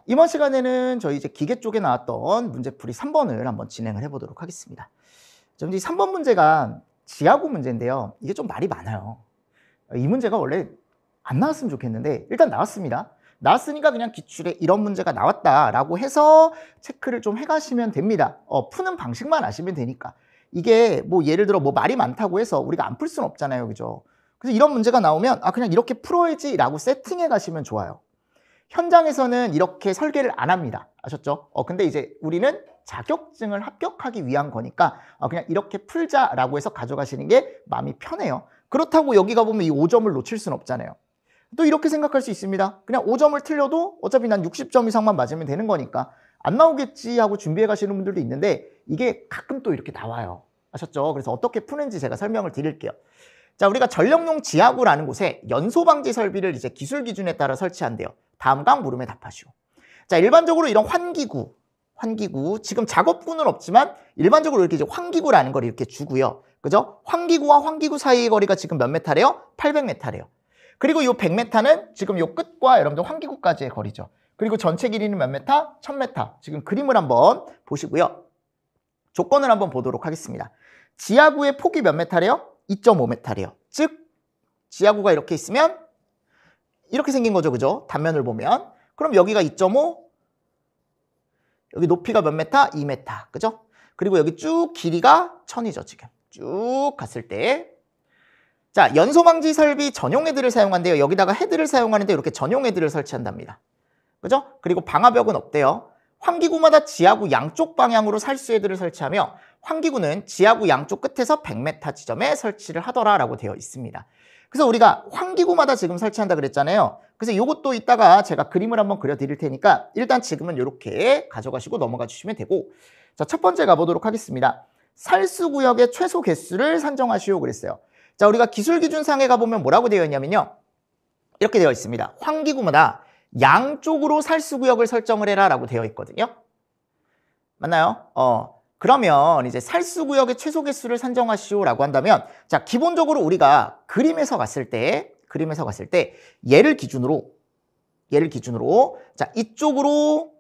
이번 시간에는 저희 이제 기계 쪽에 나왔던 문제풀이 3번을 한번 진행을 해보도록 하겠습니다. 이 3번 문제가 지하구 문제인데요. 이게 좀 말이 많아요. 이 문제가 원래 안 나왔으면 좋겠는데 일단 나왔습니다. 나왔으니까 그냥 기출에 이런 문제가 나왔다라고 해서 체크를 좀 해가시면 됩니다. 푸는 방식만 아시면 되니까. 이게 뭐 예를 들어 뭐 말이 많다고 해서 우리가 안 풀 수는 없잖아요. 그죠? 그래서 이런 문제가 나오면 그냥 이렇게 풀어야지라고 세팅해 가시면 좋아요. 현장에서는 이렇게 설계를 안 합니다. 아셨죠? 근데 이제 우리는 자격증을 합격하기 위한 거니까 그냥 이렇게 풀자라고 해서 가져가시는 게 마음이 편해요. 그렇다고 여기 가보면 이 5점을 놓칠 수는 없잖아요. 또 이렇게 생각할 수 있습니다. 그냥 5점을 틀려도 어차피 난 60점 이상만 맞으면 되는 거니까 안 나오겠지 하고 준비해 가시는 분들도 있는데 이게 가끔 또 이렇게 나와요. 아셨죠? 그래서 어떻게 푸는지 제가 설명을 드릴게요. 자, 우리가 전력용 지하구라는 곳에 연소방지 설비를 이제 기술 기준에 따라 설치한대요. 다음 각 물음에 답하시오. 자, 일반적으로 이런 환기구, 지금 작업구는 없지만 일반적으로 이렇게 이제 환기구라는 걸 이렇게 주고요. 그죠? 환기구와 환기구 사이의 거리가 지금 몇 메타래요? 800m래요. 그리고 이 100m는 지금 이 끝과 여러분들 환기구까지의 거리죠. 그리고 전체 길이는 몇 메타? 1000m. 지금 그림을 한번 보시고요. 조건을 한번 보도록 하겠습니다. 지하구의 폭이 몇 메타래요? 2.5m래요. 즉 지하구가 이렇게 있으면 이렇게 생긴 거죠. 그죠? 단면을 보면. 그럼 여기가 2.5, 여기 높이가 몇 메타? 2m. 그죠? 그리고 여기 쭉 길이가 1000이죠. 지금 쭉 갔을 때. 자, 연소방지 설비 전용 헤드를 사용한대요. 여기다가 헤드를 사용하는데 이렇게 전용 헤드를 설치한답니다. 그죠? 그리고 방화벽은 없대요. 환기구마다 지하구 양쪽 방향으로 살수 헤드를 설치하며 환기구는 지하구 양쪽 끝에서 100m 지점에 설치를 하더라라고 되어 있습니다. 그래서 우리가 환기구마다 지금 설치한다 그랬잖아요. 그래서 이것도 이따가 제가 그림을 한번 그려드릴 테니까 일단 지금은 이렇게 가져가시고 넘어가 주시면 되고, 자, 첫 번째 가보도록 하겠습니다. 살수구역의 최소 개수를 산정하시오 그랬어요. 자, 우리가 기술기준상에 가보면 뭐라고 되어 있냐면요. 이렇게 되어 있습니다. 환기구마다 양쪽으로 살수구역을 설정을 해라 라고 되어 있거든요. 맞나요? 그러면 이제 살수구역의 최소 개수를 산정하시오 라고 한다면, 자, 기본적으로 우리가 그림에서 갔을 때 얘를 기준으로 자, 이쪽으로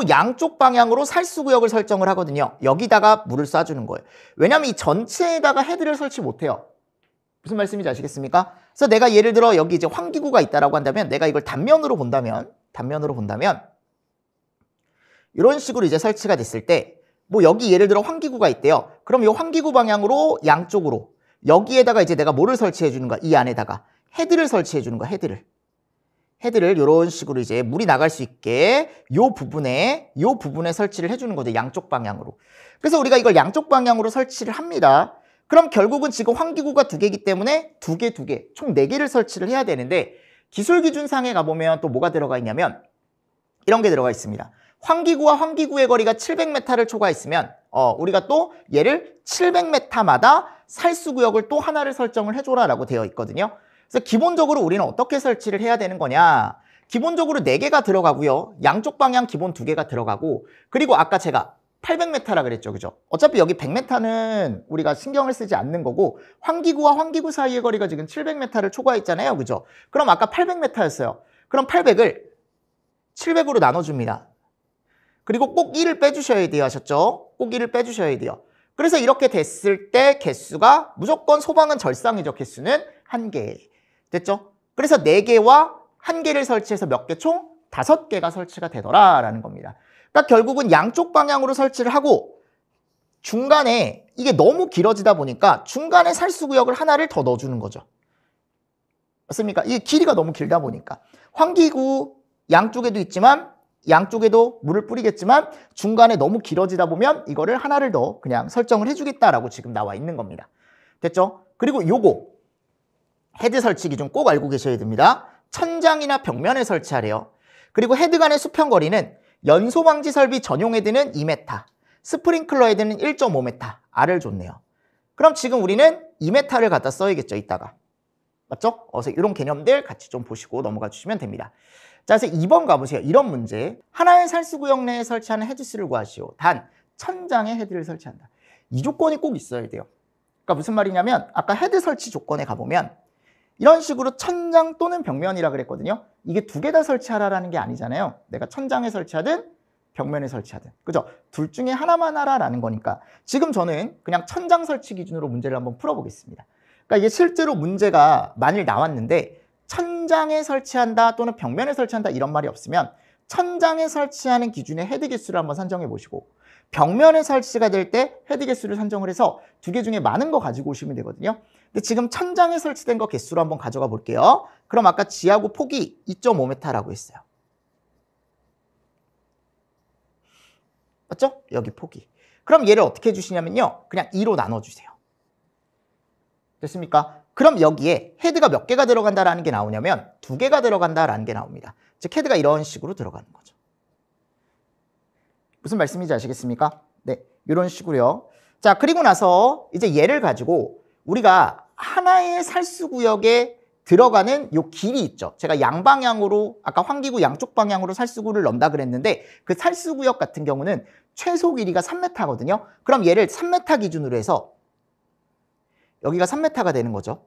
양쪽 방향으로 살수구역을 설정을 하거든요. 여기다가 물을 쏴주는 거예요. 왜냐하면 이 전체에다가 헤드를 설치 못해요. 무슨 말씀인지 아시겠습니까? 그래서 내가 예를 들어 여기 이제 환기구가 있다라고 한다면 내가 이걸 단면으로 본다면 이런 식으로 이제 설치가 됐을 때 뭐 여기 예를 들어 환기구가 있대요. 그럼 이 환기구 방향으로 양쪽으로 여기에다가 이제 내가 뭐를 설치해 주는 거야? 이 안에다가 헤드를 설치해 주는 거야. 헤드를 이런 식으로 이제 물이 나갈 수 있게 요 부분에 설치를 해주는 거죠. 양쪽 방향으로. 그래서 우리가 이걸 양쪽 방향으로 설치를 합니다. 그럼 결국은 지금 환기구가 2개이기 때문에 2개, 총 4개를 설치를 해야 되는데 기술기준상에 가보면 또 뭐가 들어가 있냐면 이런 게 들어가 있습니다. 환기구와 환기구의 거리가 700m를 초과했으면 우리가 또 얘를 700m마다 살수구역을 또 하나를 설정을 해줘라 라고 되어 있거든요. 그래서 기본적으로 우리는 어떻게 설치를 해야 되는 거냐. 기본적으로 4개가 들어가고요. 양쪽 방향 기본 2개가 들어가고, 그리고 아까 제가 800m라 그랬죠. 그죠? 어차피 여기 100m는 우리가 신경을 쓰지 않는 거고 환기구와 환기구 사이의 거리가 지금 700m를 초과했잖아요. 그죠? 그럼 아까 800m였어요. 그럼 800을 700으로 나눠줍니다. 그리고 꼭 1을 빼주셔야 돼요. 하셨죠? 꼭 1을 빼주셔야 돼요. 그래서 이렇게 됐을 때 개수가 무조건 소방은 절상이죠. 개수는 1개. 됐죠? 그래서 4개와 1개를 설치해서 몇 개 총? 5개가 설치가 되더라라는 겁니다. 그러니까 결국은 양쪽 방향으로 설치를 하고 중간에 이게 너무 길어지다 보니까 중간에 살수구역을 하나를 더 넣어주는 거죠. 맞습니까? 이게 길이가 너무 길다 보니까 환기구 양쪽에도 있지만 양쪽에도 물을 뿌리겠지만 중간에 너무 길어지다 보면 이거를 하나를 더 그냥 설정을 해주겠다라고 지금 나와 있는 겁니다. 됐죠? 그리고 요거 헤드 설치 기준 꼭 알고 계셔야 됩니다. 천장이나 벽면에 설치하래요. 그리고 헤드 간의 수평 거리는 연소방지 설비 전용 헤드는 2m, 스프링클러 헤드는 1.5m, R을 줬네요. 그럼 지금 우리는 2m를 갖다 써야겠죠, 이따가. 맞죠? 그래서 이런 개념들 같이 좀 보시고 넘어가 주시면 됩니다. 자, 그래서 2번 가보세요. 이런 문제. 하나의 살수구역 내에 설치하는 헤드수를 구하시오. 단, 천장에 헤드를 설치한다. 이 조건이 꼭 있어야 돼요. 그러니까 무슨 말이냐면 아까 헤드 설치 조건에 가보면 이런 식으로 천장 또는 벽면이라 그랬거든요. 이게 두 개 다 설치하라라는 게 아니잖아요. 내가 천장에 설치하든 벽면에 설치하든. 그죠? 둘 중에 하나만 하라라는 거니까. 지금 저는 그냥 천장 설치 기준으로 문제를 한번 풀어보겠습니다. 그러니까 이게 실제로 문제가 만일 나왔는데 천장에 설치한다 또는 벽면에 설치한다 이런 말이 없으면 천장에 설치하는 기준의 헤드 개수를 한번 산정해 보시고 벽면에 설치가 될 때 헤드 개수를 산정을 해서 두 개 중에 많은 거 가지고 오시면 되거든요. 근데 지금 천장에 설치된 거 개수로 한번 가져가 볼게요. 그럼 아까 지하고 폭이 2.5m라고 했어요. 맞죠? 여기 폭이. 그럼 얘를 어떻게 해주시냐면요. 그냥 2로 나눠주세요. 됐습니까? 그럼 여기에 헤드가 몇 개가 들어간다라는 게 나오냐면 2개가 들어간다라는 게 나옵니다. 즉 헤드가 이런 식으로 들어가는 거죠. 무슨 말씀인지 아시겠습니까? 네, 이런 식으로요. 자, 그리고 나서 이제 얘를 가지고 우리가 하나의 살수구역에 들어가는 요 길이 있죠. 제가 양방향으로 아까 환기구 양쪽 방향으로 살수구를 넣는다 그랬는데 그 살수구역 같은 경우는 최소 길이가 3m거든요. 그럼 얘를 3m 기준으로 해서 여기가 3m가 되는 거죠.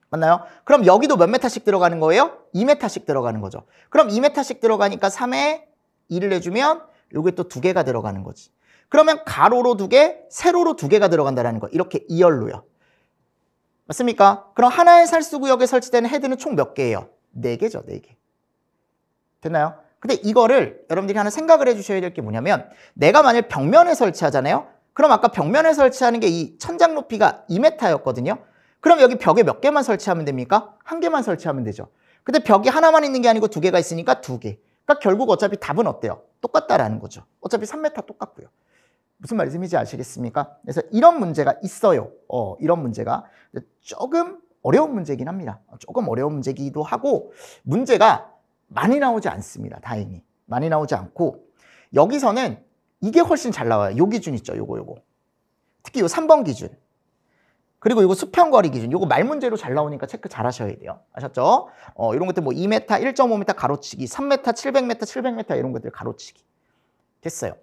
맞나요? 그럼 여기도 몇 m씩 들어가는 거예요? 2m씩 들어가는 거죠. 그럼 2m씩 들어가니까 3에 2를 내주면 요게 또 2개가 들어가는 거지. 그러면 가로로 2개, 세로로 2개가 들어간다는 거. 이렇게 2열로요. 맞습니까? 그럼 하나의 살수구역에 설치되는 헤드는 총 몇 개예요? 4개죠, 4개. 됐나요? 근데 이거를 여러분들이 하나 생각을 해주셔야 될 게 뭐냐면 내가 만일 벽면에 설치하잖아요? 그럼 아까 벽면에 설치하는 게 이 천장 높이가 2m였거든요? 그럼 여기 벽에 몇 개만 설치하면 됩니까? 1개만 설치하면 되죠. 근데 벽이 하나만 있는 게 아니고 2개가 있으니까 2개. 그러니까 결국 어차피 답은 어때요? 똑같다라는 거죠. 어차피 3m 똑같고요. 무슨 말씀인지 아시겠습니까? 그래서 이런 문제가 있어요. 이런 문제가 조금 어려운 문제긴 합니다. 조금 어려운 문제기도 하고 문제가 많이 나오지 않습니다. 다행히. 많이 나오지 않고 여기서는 이게 훨씬 잘 나와요. 요 기준 있죠. 요거. 특히 요 3번 기준. 그리고 이거 수평거리 기준. 요거 말 문제로 잘 나오니까 체크 잘 하셔야 돼요. 아셨죠? 이런 것들 뭐 2m, 1.5m 가로치기, 3m, 700m, 700m 이런 것들 가로치기. 됐어요.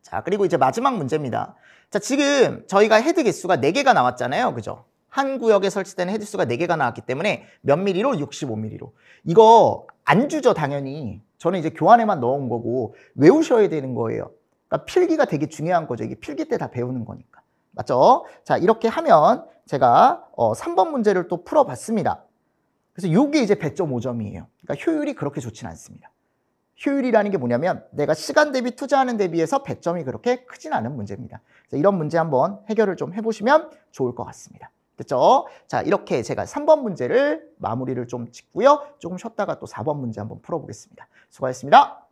자, 그리고 이제 마지막 문제입니다. 자, 지금 저희가 헤드 개수가 4개가 나왔잖아요. 그죠? 한 구역에 설치된 헤드 수가 4개가 나왔기 때문에 몇 mm로? 65mm로. 이거 안 주죠, 당연히. 저는 이제 교환에만 넣은 거고 외우셔야 되는 거예요. 그러니까 필기가 되게 중요한 거죠. 이게 필기 때 다 배우는 거니까. 맞죠? 자, 이렇게 하면 제가 3번 문제를 또 풀어봤습니다. 그래서 이게 이제 100.5점이에요. 그러니까 효율이 그렇게 좋진 않습니다. 효율이라는 게 뭐냐면 내가 시간 대비 투자하는 데 비해서 100점이 그렇게 크진 않은 문제입니다. 그래서 이런 문제 한번 해결을 좀 해보시면 좋을 것 같습니다. 됐죠? 자, 이렇게 제가 3번 문제를 마무리를 좀 짓고요. 조금 쉬었다가 또 4번 문제 한번 풀어보겠습니다. 수고하셨습니다.